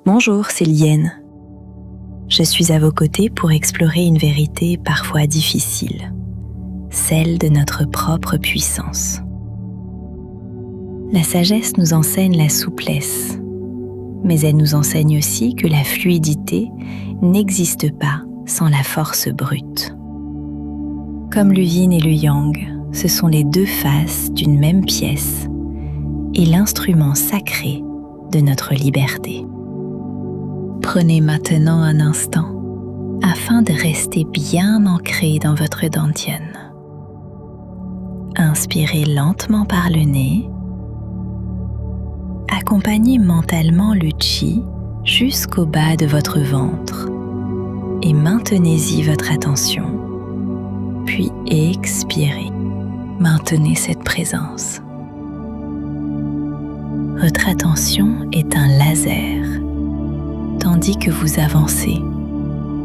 Bonjour, c'est Liane. Je suis à vos côtés pour explorer une vérité parfois difficile, celle de notre propre puissance. La sagesse nous enseigne la souplesse, mais elle nous enseigne aussi que la fluidité n'existe pas sans la force brute. Comme le yin et le yang, ce sont les deux faces d'une même pièce et l'instrument sacré de notre liberté. Prenez maintenant un instant afin de rester bien ancré dans votre dantian. Inspirez lentement par le nez. Accompagnez mentalement le chi jusqu'au bas de votre ventre et maintenez-y votre attention. Puis expirez. Maintenez cette présence. Votre attention est un laser. Tandis que vous avancez,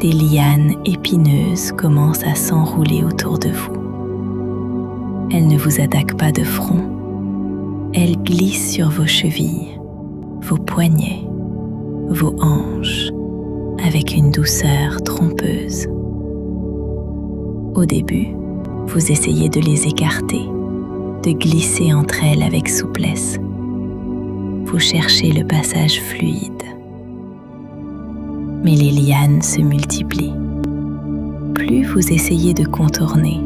des lianes épineuses commencent à s'enrouler autour de vous. Elles ne vous attaquent pas de front. Elles glissent sur vos chevilles, vos poignets, vos hanches, avec une douceur trompeuse. Au début, vous essayez de les écarter, de glisser entre elles avec souplesse. Vous cherchez le passage fluide. Mais les lianes se multiplient. Plus vous essayez de contourner,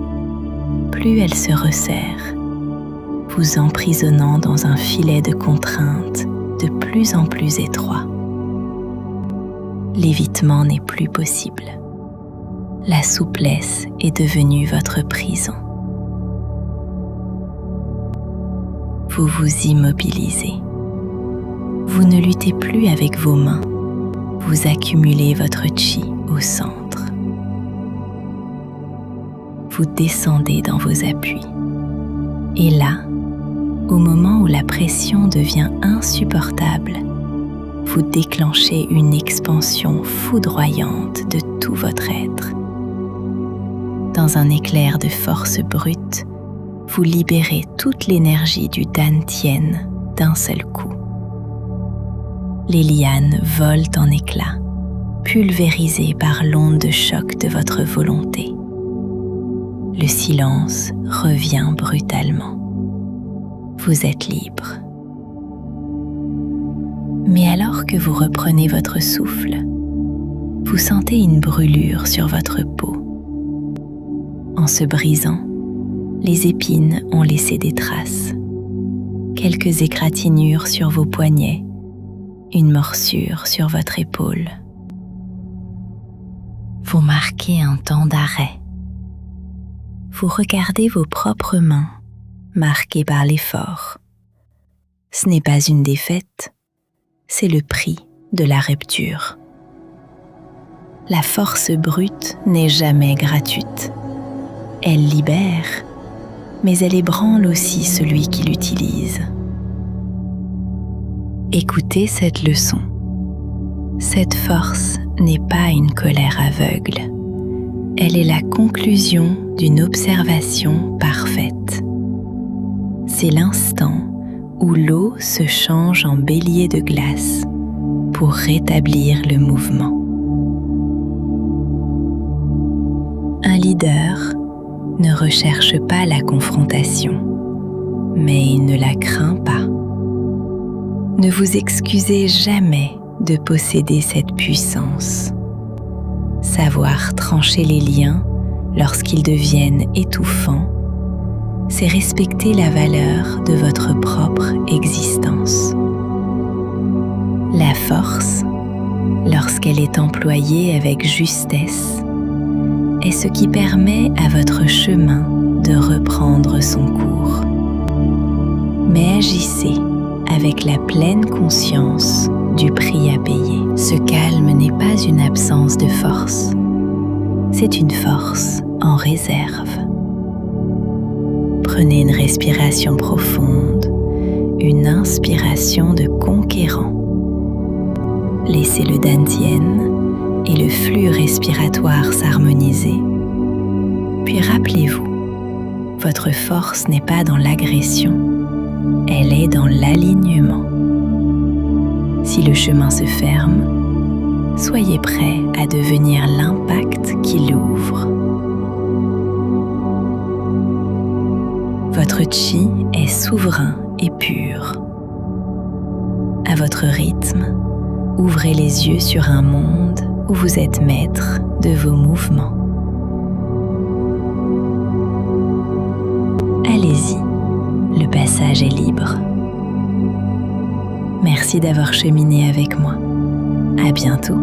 plus elles se resserrent, vous emprisonnant dans un filet de contraintes de plus en plus étroit. L'évitement n'est plus possible. La souplesse est devenue votre prison. Vous vous immobilisez. Vous ne luttez plus avec vos mains. Vous accumulez votre chi au centre. Vous descendez dans vos appuis. Et là, au moment où la pression devient insupportable, vous déclenchez une expansion foudroyante de tout votre être. Dans un éclair de force brute, vous libérez toute l'énergie du dantian d'un seul coup. Les lianes volent en éclats, pulvérisées par l'onde de choc de votre volonté. Le silence revient brutalement. Vous êtes libre. Mais alors que vous reprenez votre souffle, vous sentez une brûlure sur votre peau. En se brisant, les épines ont laissé des traces. Quelques égratignures sur vos poignets, une morsure sur votre épaule. Vous marquez un temps d'arrêt. Vous regardez vos propres mains, marquées par l'effort. Ce n'est pas une défaite, c'est le prix de la rupture. La force brute n'est jamais gratuite. Elle libère, mais elle ébranle aussi celui qui l'utilise. Écoutez cette leçon. Cette force n'est pas une colère aveugle. Elle est la conclusion d'une observation parfaite. C'est l'instant où l'eau se change en bélier de glace pour rétablir le mouvement. Un leader ne recherche pas la confrontation, mais il ne la craint pas. Ne vous excusez jamais de posséder cette puissance. Savoir trancher les liens lorsqu'ils deviennent étouffants, c'est respecter la valeur de votre propre existence. La force, lorsqu'elle est employée avec justesse, est ce qui permet à votre chemin de reprendre son cours. Mais agissez avec la pleine conscience du prix à payer. Ce calme n'est pas une absence de force, c'est une force en réserve. Prenez une respiration profonde, une inspiration de conquérant. Laissez le dantian et le flux respiratoire s'harmoniser. Puis rappelez-vous, votre force n'est pas dans l'agression, elle est dans l'alignement. Si le chemin se ferme, soyez prêt à devenir l'impact qui l'ouvre. Votre chi est souverain et pur. À votre rythme, ouvrez les yeux sur un monde où vous êtes maître de vos mouvements. Allez-y, le passage est libre. Merci d'avoir cheminé avec moi. À bientôt.